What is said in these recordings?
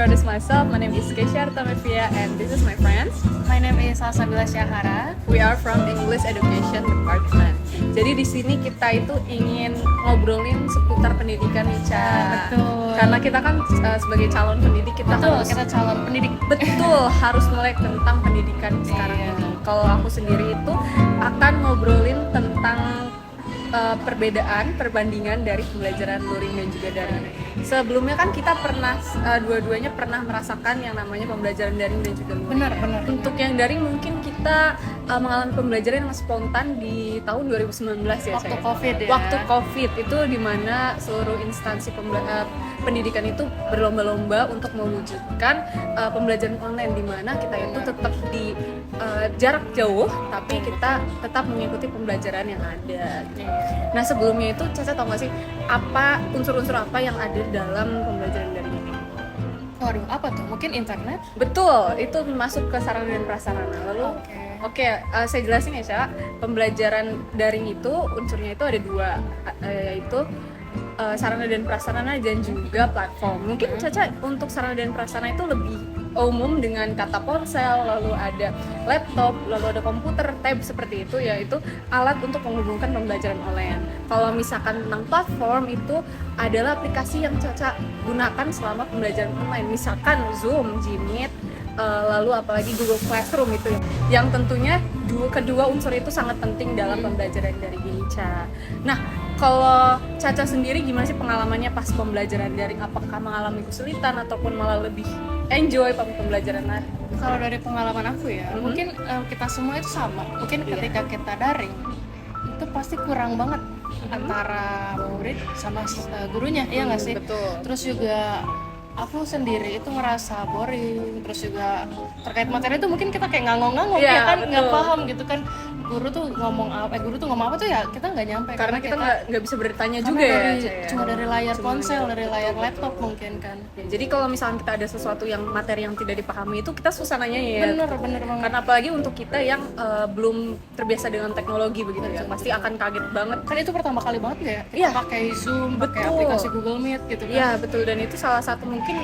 introduce myself. My name is Keisha Artamevia and this is my friends. My name is Salsabila Syahara. We are from English Education Department. Jadi di sini kita itu ingin ngobrolin seputar pendidikan nih, Ca. Betul. Karena kita kan sebagai calon pendidik kita harus Kita calon pendidik. betul harus melek tentang pendidikan sekarang ini. Kalau aku sendiri itu akan ngobrolin tentang perbandingan dari pembelajaran luring dan juga daring. Sebelumnya kan kita pernah dua-duanya pernah merasakan yang namanya pembelajaran daring dan juga luring. Benar. Untuk yang daring mungkin kita mengalami pembelajaran yang spontan di tahun 2019 ya. Waktu COVID ya. Waktu COVID itu dimana seluruh instansi pendidikan itu berlomba-lomba untuk mewujudkan pembelajaran online, dimana kita itu tetap di jarak jauh tapi kita tetap mengikuti pembelajaran yang ada. Nah sebelumnya itu Caca tau gak sih apa unsur-unsur apa yang ada dalam pembelajaran daring ini? Waduh, apa tuh? Mungkin internet? Betul, itu masuk ke sarana dan prasarana. Lalu Oke, saya jelasin ya Caca. Pembelajaran daring itu unsurnya itu ada dua, yaitu sarana dan prasarana dan juga platform. Mungkin Caca untuk sarana dan prasarana itu lebih umum dengan kata ponsel, lalu ada laptop, lalu ada komputer, tab seperti itu, yaitu alat untuk menghubungkan pembelajaran online. Kalau misalkan tentang platform itu adalah aplikasi yang Caca gunakan selama pembelajaran online, misalkan Zoom, Gmeet, lalu apalagi Google Classroom itu yang tentunya kedua unsur itu sangat penting dalam pembelajaran dari ini, Ca. Nah, kalau Caca sendiri gimana sih pengalamannya pas pembelajaran daring? Apakah mengalami kesulitan ataupun malah lebih enjoy pembelajaran daring? Kalau dari pengalaman aku ya, mungkin kita semua itu sama. Mungkin ketika kita daring itu pasti kurang banget antara murid sama gurunya, iya nggak sih? Betul. Terus juga aku sendiri itu ngerasa boring, terus juga terkait materi itu mungkin kita kayak ngangong-ngangong ya kan, nggak paham gitu kan guru tuh ngomong apa tuh ya kita nggak nyampe karena kita nggak bisa bertanya juga cuma dari layar ponsel, dari layar laptop mungkin kan. Jadi kalau misalnya kita ada sesuatu yang materi yang tidak dipahami itu kita susah nanya ya. Bener banget. Karena apalagi untuk kita yang belum terbiasa dengan teknologi begitu ya, pasti akan kaget banget. Kan itu pertama kali banget nggak ya? Kita pakai Zoom, pakai aplikasi Google Meet gitu kan. Iya betul, dan itu salah satu mungkin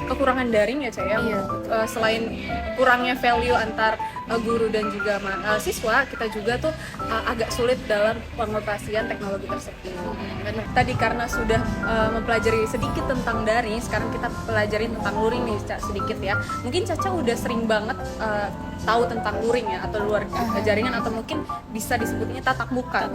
kekurangan daring ya Cah ya. Selain kurangnya value antar guru dan juga siswa, kita juga tuh agak sulit dalam pengoperasian teknologi tersebut. Tadi karena sudah mempelajari sedikit tentang daring, sekarang kita pelajari tentang luring nih sedikit ya. Mungkin Caca udah sering banget tahu tentang luring ya, atau luar jaringan, atau mungkin bisa disebutnya tatap muka.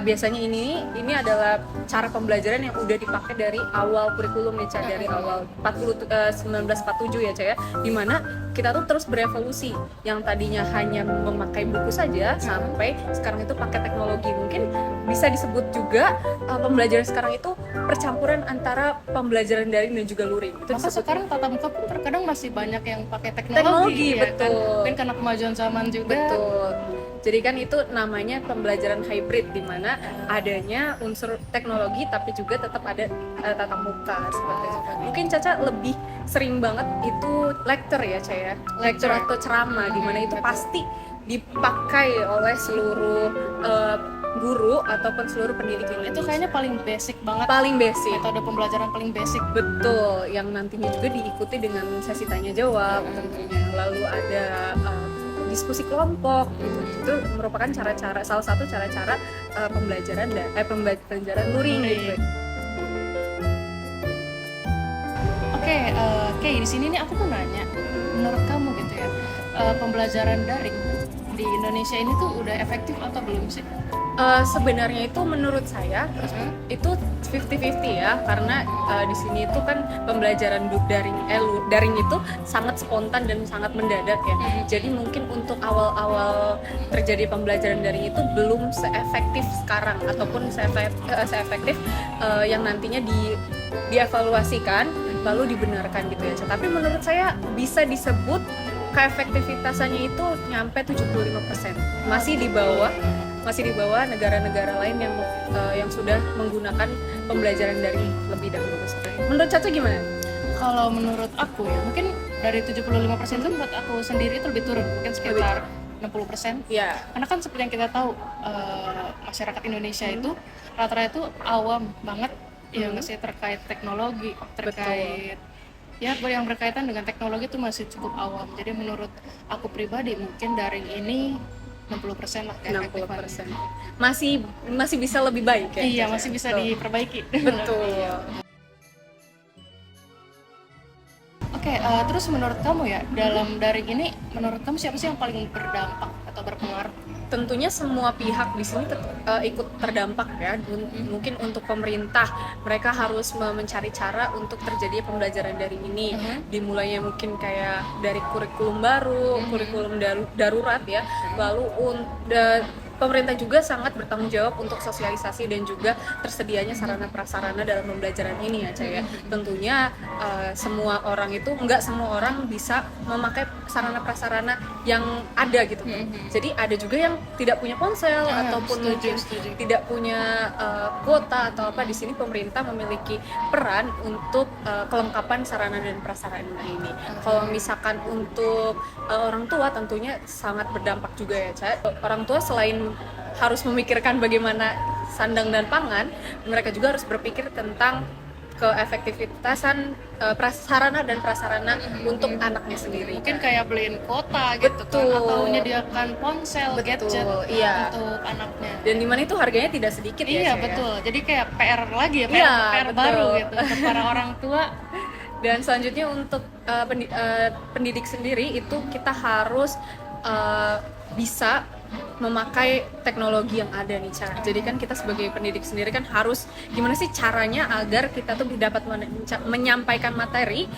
Biasanya ini adalah cara pembelajaran yang udah dipakai dari awal kurikulum nih Ca, dari awal 1947 ya Ca ya, dimana kita tuh terus berevolusi, yang tadinya hanya memakai buku saja sampai sekarang itu pakai teknologi. Mungkin bisa disebut juga pembelajaran sekarang itu percampuran antara pembelajaran daring dan juga luring. Maka sekarang tatap muka pun terkadang masih banyak yang pakai teknologi ya, betul. Kan? Mungkin karena kemajuan zaman juga. Betul. Jadi kan itu namanya pembelajaran hybrid, di mana adanya unsur teknologi tapi juga tetap ada tatap muka seperti itu. Mungkin Caca lebih sering banget itu lecture ya Ca ya. Lecture atau ceramah, di mana itu pasti dipakai oleh seluruh guru ataupun seluruh pendidik yang itu kayaknya paling basic banget. Paling basic. Metode pembelajaran paling basic. Betul, yang nantinya juga diikuti dengan sesi tanya jawab tentunya. Lalu ada diskusi kelompok gitu. Itu merupakan salah satu cara-cara pembelajaran luring gitu. Oke, di sini nih aku mau nanya, menurut kamu gitu ya, pembelajaran daring di Indonesia ini tuh udah efektif atau belum sih? Sebenarnya itu menurut saya itu 50-50 ya, karena di sini itu kan pembelajaran daring itu sangat spontan dan sangat mendadak ya. Jadi mungkin untuk awal-awal terjadi pembelajaran daring itu belum seefektif sekarang, ataupun seefektif yang nantinya dievaluasikan lalu dibenarkan gitu ya. Tapi menurut saya bisa disebut keefektivitasannya itu nyampe 75%. Masih di bawah negara-negara lain yang sudah menggunakan pembelajaran dari lebih dahulu. Menurut Caca gimana? Kalau menurut aku ya, mungkin dari 75% itu menurut aku sendiri itu lebih turun, mungkin sekitar 60%. Ya. Karena kan seperti yang kita tahu, masyarakat Indonesia itu rata-rata itu awam banget ya nggak sih terkait teknologi, terkait ya yang berkaitan dengan teknologi itu masih cukup awam. Jadi menurut aku pribadi mungkin daring ini 60% lah keefektifan. 60%. Masih bisa lebih baik ya. Iya, masih bisa diperbaiki. Betul. Oke, terus menurut kamu ya, dalam daring ini menurut kamu siapa sih yang paling berdampak atau berpengaruh? Tentunya semua pihak di sini ikut terdampak ya. Mungkin untuk pemerintah, mereka harus mencari cara untuk terjadi pembelajaran daring ini. Dimulainya mungkin kayak dari kurikulum baru, kurikulum darurat ya. Lalu pemerintah juga sangat bertanggung jawab untuk sosialisasi dan juga tersedianya sarana prasarana dalam pembelajaran ini ya Caya. Tentunya semua orang itu, nggak semua orang bisa memakai sarana prasarana yang ada gitu. Jadi ada juga yang tidak punya ponsel ataupun mungkin tidak punya kuota atau apa. Di sini pemerintah memiliki peran untuk kelengkapan sarana dan prasarana ini. Kalau misalkan untuk orang tua tentunya sangat berdampak juga ya Caya. Orang tua selain harus memikirkan bagaimana sandang dan pangan, mereka juga harus berpikir tentang keefektivitasan sarana dan prasarana untuk anaknya sendiri. Mungkin kayak beliin kuota gitu kan, atau menyediakan ponsel, gadget untuk anaknya. Dan dimana itu harganya tidak sedikit ya. Iya betul. Jadi kayak PR lagi ya, PR baru gitu untuk para orang tua. Dan selanjutnya untuk pendidik sendiri itu kita harus bisa memakai teknologi yang ada nih Ca. Jadi kan kita sebagai pendidik sendiri kan harus gimana sih caranya agar kita tuh dapat menyampaikan materi,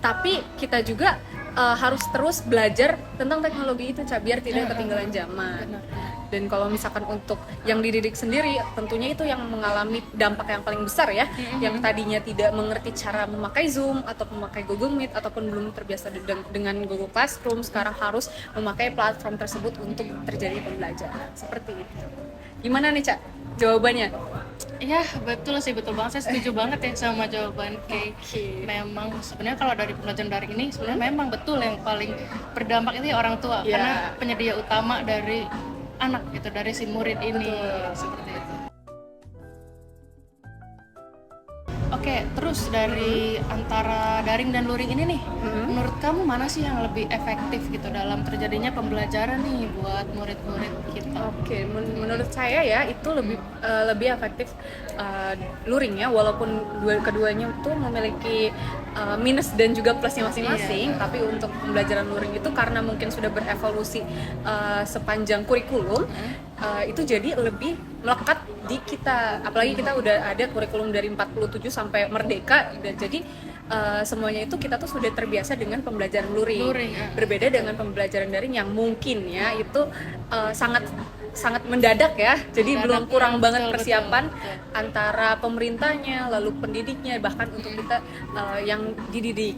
tapi kita juga harus terus belajar tentang teknologi itu Ca, biar tidak ketinggalan zaman. Dan kalau misalkan untuk yang dididik sendiri, tentunya itu yang mengalami dampak yang paling besar ya, yang tadinya tidak mengerti cara memakai Zoom atau memakai Google Meet ataupun belum terbiasa dengan Google Classroom, sekarang harus memakai platform tersebut untuk terjadi pembelajaran seperti itu. Gimana nih Cak jawabannya? Iya betul sih, betul banget, saya setuju banget ya sama jawaban Kay. Memang sebenarnya kalau dari pembelajaran daring ini sebenarnya memang betul yang paling berdampak itu ya orang tua, karena penyedia utama dari anak gitu, dari si murid ini. Seperti itu. Oke, terus dari antara daring dan luring ini nih, menurut kamu mana sih yang lebih efektif gitu dalam terjadinya pembelajaran nih buat murid-murid kita? Oke, menurut saya ya itu lebih efektif luring ya, walaupun keduanya itu memiliki minus dan juga plusnya masing-masing. Tapi untuk pembelajaran luring itu karena mungkin sudah berevolusi sepanjang kurikulum, itu jadi lebih melekat di kita, apalagi kita udah ada kurikulum dari 47 sampai merdeka, dan jadi semuanya itu kita tuh sudah terbiasa dengan pembelajaran luring. Berbeda dengan pembelajaran daring yang mungkin ya itu sangat mendadak ya, jadi belum kurang banget persiapan antara pemerintahnya, lalu pendidiknya, bahkan untuk kita yang dididik.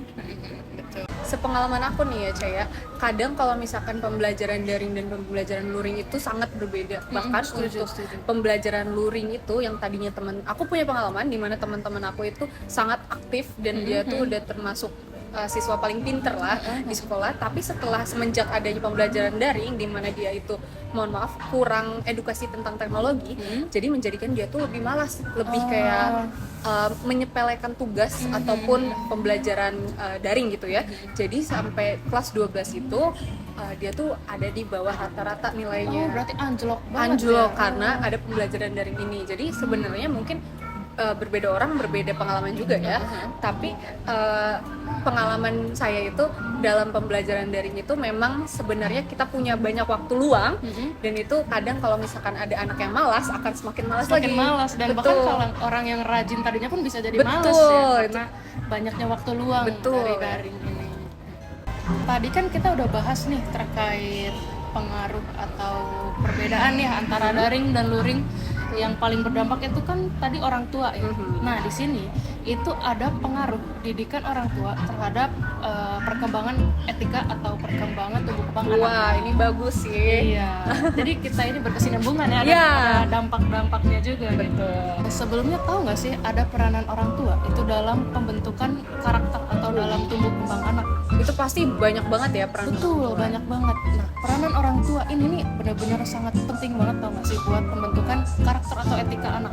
Sepengalaman aku nih ya Caya, kadang kalau misalkan pembelajaran daring dan pembelajaran luring itu sangat berbeda. Bahkan untuk pembelajaran luring itu yang tadinya aku punya pengalaman di mana teman-teman aku itu sangat aktif dan dia tuh udah termasuk siswa paling pinter lah di sekolah, tapi semenjak adanya pembelajaran daring di mana dia itu mohon maaf kurang edukasi tentang teknologi, jadi menjadikan dia tuh lebih malas, lebih kayak menyepelekan tugas ataupun pembelajaran daring gitu ya. Jadi sampai kelas 12 itu dia tuh ada di bawah rata-rata nilainya. Berarti anjlok banget ya? Karena ada pembelajaran daring ini. Jadi sebenarnya mungkin berbeda orang, berbeda pengalaman juga ya. Tapi pengalaman saya itu dalam pembelajaran daring itu memang sebenarnya kita punya banyak waktu luang, dan itu kadang kalau misalkan ada anak yang malas akan semakin malas lagi. Dan bahkan kalau orang yang rajin tadinya pun bisa jadi malas ya, karena banyaknya waktu luang dari daring ini. Tadi kan kita udah bahas nih terkait pengaruh atau perbedaan ya antara daring dan luring. Yang paling berdampak itu kan tadi orang tua ya. Nah di sini itu ada pengaruh didikan orang tua terhadap perkembangan etika atau perkembangan tumbuh kembang anak. Wah ini bagus sih. Iya. Jadi kita ini berkesinambungan ya, ada dampak-dampaknya juga. Betul. Sebelumnya tahu nggak sih ada peranan orang tua itu dalam pembentukan karakter atau dalam tumbuh kembang anak? Itu pasti banyak banget ya peranan. Betul, banyak banget. Nah, peranan orang tua ini nih benar-benar sangat penting banget tau nggak sih buat pembentukan karakter atau etika anak.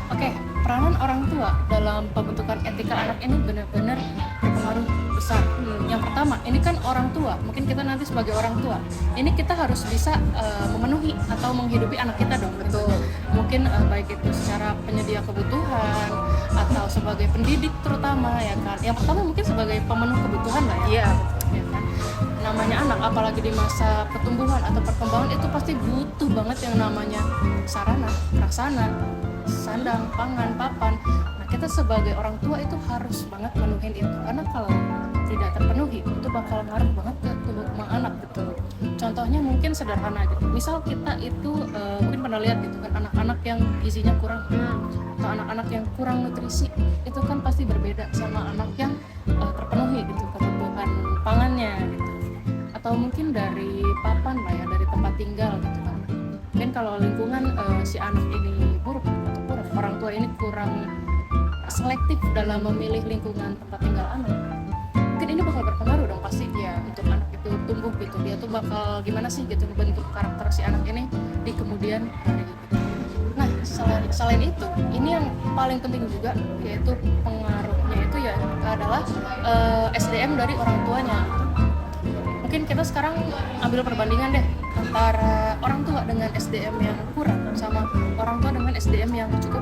Oke, peranan orang tua dalam pembentukan etika anak ini benar-benar berpengaruh besar. Yang pertama, ini kan orang tua, mungkin kita nanti sebagai orang tua, ini kita harus bisa memenuhi atau menghidupi anak kita dong. Betul. Mungkin baik itu secara penyedia kebutuhan atau sebagai pendidik terutama, ya kan. Yang pertama mungkin sebagai pemenuh kebutuhan lah ya. Iya. Ya kan? Namanya anak, apalagi di masa pertumbuhan atau perkembangan, itu pasti butuh banget yang namanya sarana, prasarana, sandang, pangan, papan. Nah, kita sebagai orang tua itu harus banget menuhin itu, karena kalau tidak terpenuhi itu bakal ngaruh banget ke tumbuh kembang anak. Betul. Contohnya mungkin sederhana gitu. Misal kita itu mungkin pernah lihat gitu kan, anak-anak yang gizinya kurang atau anak-anak yang kurang nutrisi, itu kan pasti berbeda sama anak yang terpenuhi gitu kebutuhan pangannya gitu. Atau mungkin dari papan lah ya, dari tempat tinggal gitu kan. Mungkin kalau lingkungan si anak ini buruk atau kurang, orang tua ini kurang selektif dalam memilih lingkungan tempat tinggal anak, mungkin ini bakal berpengaruh dong pasti ya untuk anak itu tumbuh gitu. Dia tuh bakal gimana sih gitu membentuk karakter si anak ini di kemudian hari gitu. Nah, selain itu, ini yang paling penting juga, yaitu pengaruhnya itu ya adalah SDM dari orang tuanya. Mungkin kita sekarang ambil perbandingan deh antara orang tua dengan SDM yang kurang sama orang tua dengan SDM yang cukup.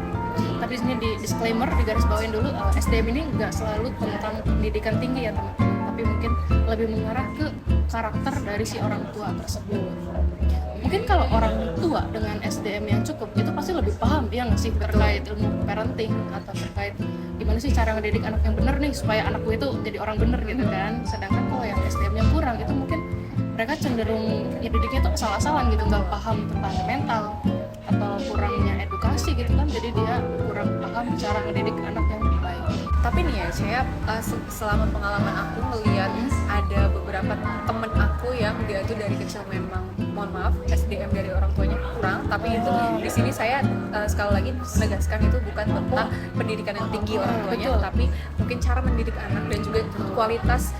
Tapi di sini di disclaimer, di garis bawain dulu, SDM ini nggak selalu tentang pendidikan tinggi ya teman-teman, tapi mungkin lebih mengarah ke karakter dari si orang tua tersebut. Mungkin kalau orang tua dengan SDM yang cukup itu pasti lebih paham ya nggak sih terkait ilmu parenting atau terkait gimana sih cara ngedidik anak yang benar nih supaya anak gue itu jadi orang benar gitu kan. Sedangkan kalau yang SDM-nya kurang itu mungkin mereka cenderung didiknya tuh asal-asalan gitu, nggak paham tentang mental atau kurangnya edukasi gitu kan, jadi dia kurang paham cara ngedidik anak yang baik. Tapi nih ya, saya selama pengalaman aku melihat ada beberapa temen aku yang dia tuh dari kecil memang, mohon maaf, SDM dari orang tuanya kurang. Tapi itu di sini saya sekali lagi menegaskan itu bukan tentang pendidikan yang tinggi orang tuanya, tapi mungkin cara mendidik anak dan juga kualitas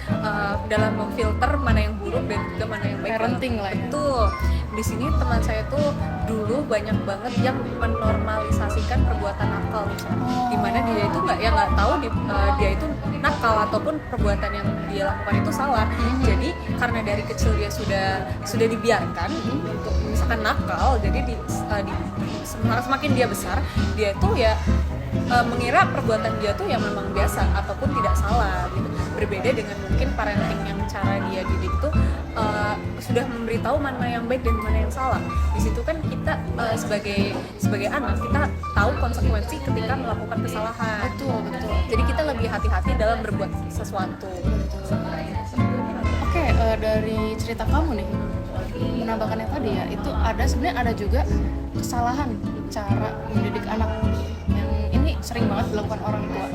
dalam memfilter mana yang buruk dan juga mana yang baik. Parenting lah ya. Betul. Di sini teman saya tuh dulu banyak banget yang menormalisasikan perbuatan nakal misalnya. Dimana dia itu nggak tahu dia itu nakal ataupun perbuatan yang dia lakukan itu salah. Jadi karena dari kecil dia sudah dibiarkan untuk misalkan nakal, jadi semakin dia besar dia itu ya mengira perbuatan dia tuh yang memang biasa ataupun tidak salah gitu. Berbeda dengan mungkin parenting yang cara dia didik tuh sudah memberitahu mana yang baik dan mana yang salah. Di situ kan kita sebagai anak kita tahu konsekuensi ketika melakukan kesalahan. Betul. Jadi kita lebih hati-hati dalam berbuat sesuatu. Oke, dari cerita kamu nih, menambahkannya tadi ya, itu sebenarnya ada juga kesalahan cara mendidik anak yang ini sering banget dilakukan orang tua.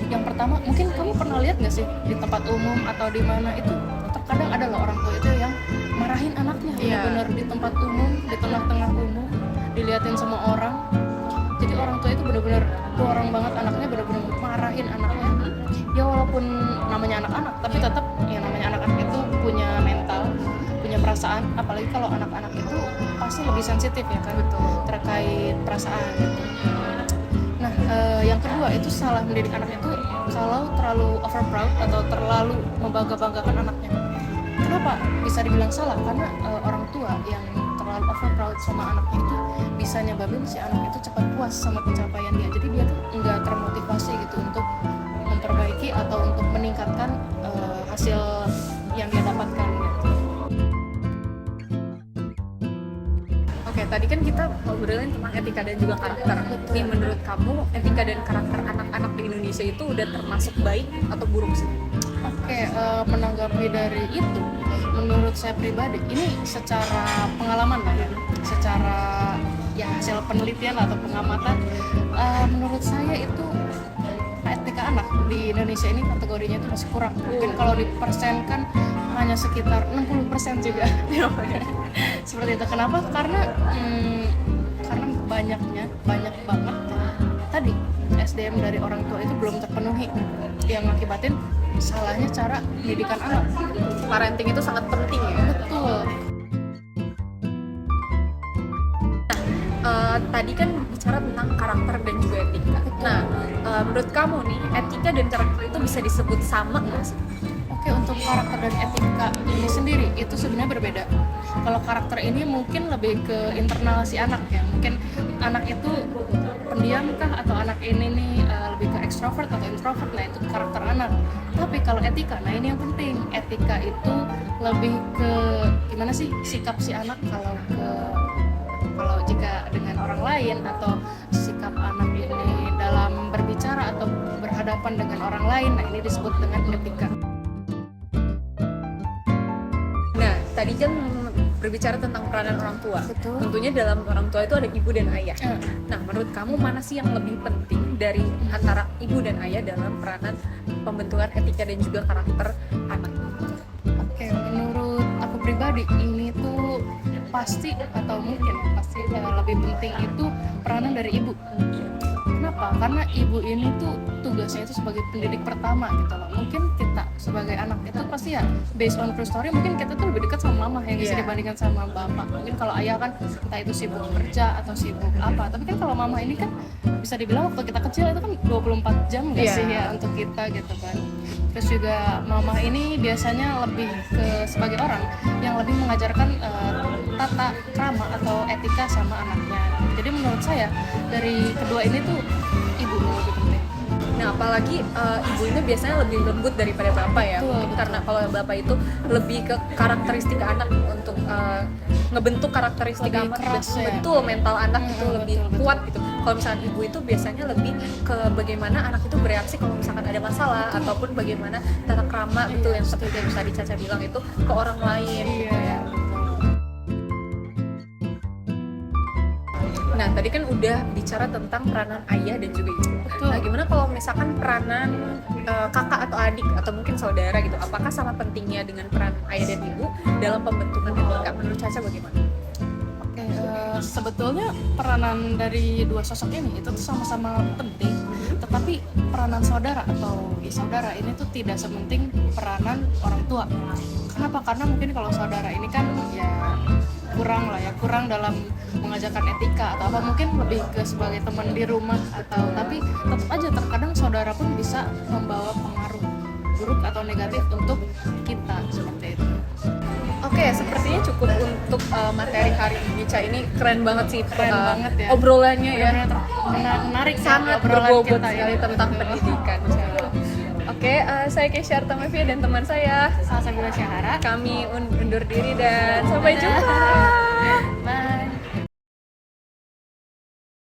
Yang pertama, mungkin kamu pernah lihat nggak sih di tempat umum atau di mana itu terkadang ada loh orang tua itu yang marahin anaknya, benar-benar di tempat umum, di tengah-tengah umum, diliatin semua orang. Jadi orang tua itu benar-benar dorong banget anaknya, benar-benar marahin anaknya. Ya walaupun namanya anak-anak, tapi tetap ya namanya anak-anak itu punya mental, punya perasaan. Apalagi kalau anak-anak itu pasti lebih sensitif ya kan, terkait perasaan gitu. Nah, yang kedua itu salah mendidik anak itu kalau terlalu over proud atau terlalu membangga-banggakan anaknya. Kenapa bisa dibilang salah? Karena orang tua yang terlalu over proud sama anaknya itu bisa nyebabin si anak itu cepat puas sama pencapaian dia. Jadi dia tuh nggak termotivasi gitu untuk memperbaiki atau untuk meningkatkan hasil yang dia dapatkan gitu. Oke, tadi kan kita ngobrolin tentang etika dan juga karakter. Nih, menurut kamu etika dan karakter anak-anak di Indonesia itu udah termasuk baik atau buruk sih? Oke, menanggapi dari itu, menurut saya pribadi, ini secara pengalaman lah ya, secara ya hasil penelitian atau pengamatan, menurut saya itu etika anak di Indonesia ini kategorinya itu masih kurang. Mungkin kalau dipersenkan hanya sekitar 60% juga. Seperti itu. Kenapa? Karena banyak banget tadi SDM dari orang tua itu belum terpenuhi, yang ngakibatin salahnya cara pendidikan anak. Parenting itu sangat penting ya. Betul. tadi kan bicara tentang karakter dan juga etika. Nah, menurut kamu nih, etika dan karakter itu bisa disebut sama nggak sih? Oke, untuk karakter dan etika ini sendiri itu sebenarnya berbeda. Kalau karakter ini mungkin lebih ke internal si anak ya. Mungkin anak itu pendiam kah, atau anak ini nih lebih ke extrovert atau introvert. Nah, itu karakter anak. Tapi kalau etika, nah ini yang penting. Etika itu lebih ke gimana sih sikap si anak kalau jika dengan orang lain, atau sikap anak ini dalam berbicara atau berhadapan dengan orang lain. Nah, ini disebut dengan etika. Nah, tadi kan berbicara tentang peranan orang tua. Betul. Tentunya dalam orang tua itu ada ibu dan ayah. Nah, menurut kamu mana sih yang lebih penting dari antara ibu dan ayah dalam peranan pembentukan etika dan juga karakter anak? Oke, menurut aku pribadi ini tuh pasti lebih penting itu peranan dari ibu. Kenapa? Karena ibu ini tuh tugasnya itu sebagai pendidik pertama gitu loh. Mungkin kita sebagai anak itu pasti ya based on true story, mungkin kita tuh lebih dekat sama mama yang bisa dibandingkan sama bapak. Mungkin kalau ayah kan entah itu sibuk kerja atau sibuk apa. Tapi kan kalau mama ini kan bisa dibilang waktu kita kecil itu kan 24 jam gak sih ya untuk kita gitu kan. Terus juga mama ini biasanya lebih ke sebagai orang yang lebih mengajarkan tata krama atau etika sama anaknya. Jadi menurut saya dari kedua ini tuh ibu lebih penting. Nah, apalagi ibu ini biasanya lebih lembut daripada bapak ya. Mungkin karena kalau bapak itu lebih ke karakteristik anak untuk ngebentuk karakteristik Lebih anak, keras ya. betul mental anak itu lebih betul. kuat gitu. Kalau misalnya ibu itu biasanya lebih ke bagaimana anak itu bereaksi kalau misalkan ada masalah, ataupun bagaimana tata krama betul yang seperti yang tadi Caca bilang itu ke orang lain. Iya. Nah, tadi kan udah bicara tentang peranan ayah dan juga ibu. Betul. Nah, gimana kalau misalkan peranan kakak atau adik atau mungkin saudara gitu? Apakah sama pentingnya dengan peran ayah dan ibu dalam pembentukan etika? Menurut Caca bagaimana? Oke, sebetulnya peranan dari dua sosok ini itu tuh sama-sama penting. Tetapi peranan saudara atau saudara ini tuh tidak sepenting peranan orang tua. Kenapa? Karena mungkin kalau saudara ini kan ya kurang dalam mengajarkan etika atau apa, mungkin lebih ke sebagai teman di rumah atau, tapi tetap aja terkadang saudara pun bisa membawa pengaruh buruk atau negatif untuk kita seperti itu. Oke, sepertinya cukup untuk materi hari ini, Ca. Ini keren banget sih, Banget ya. obrolannya ya. Menarik Sangat obrolan berbobot kita sekali ya. tentang pendidikan, Ca. Oke, saya Kesha Artamevia dan teman saya Salsabila Syahara. kami undur diri dan sampai jumpa. Bye.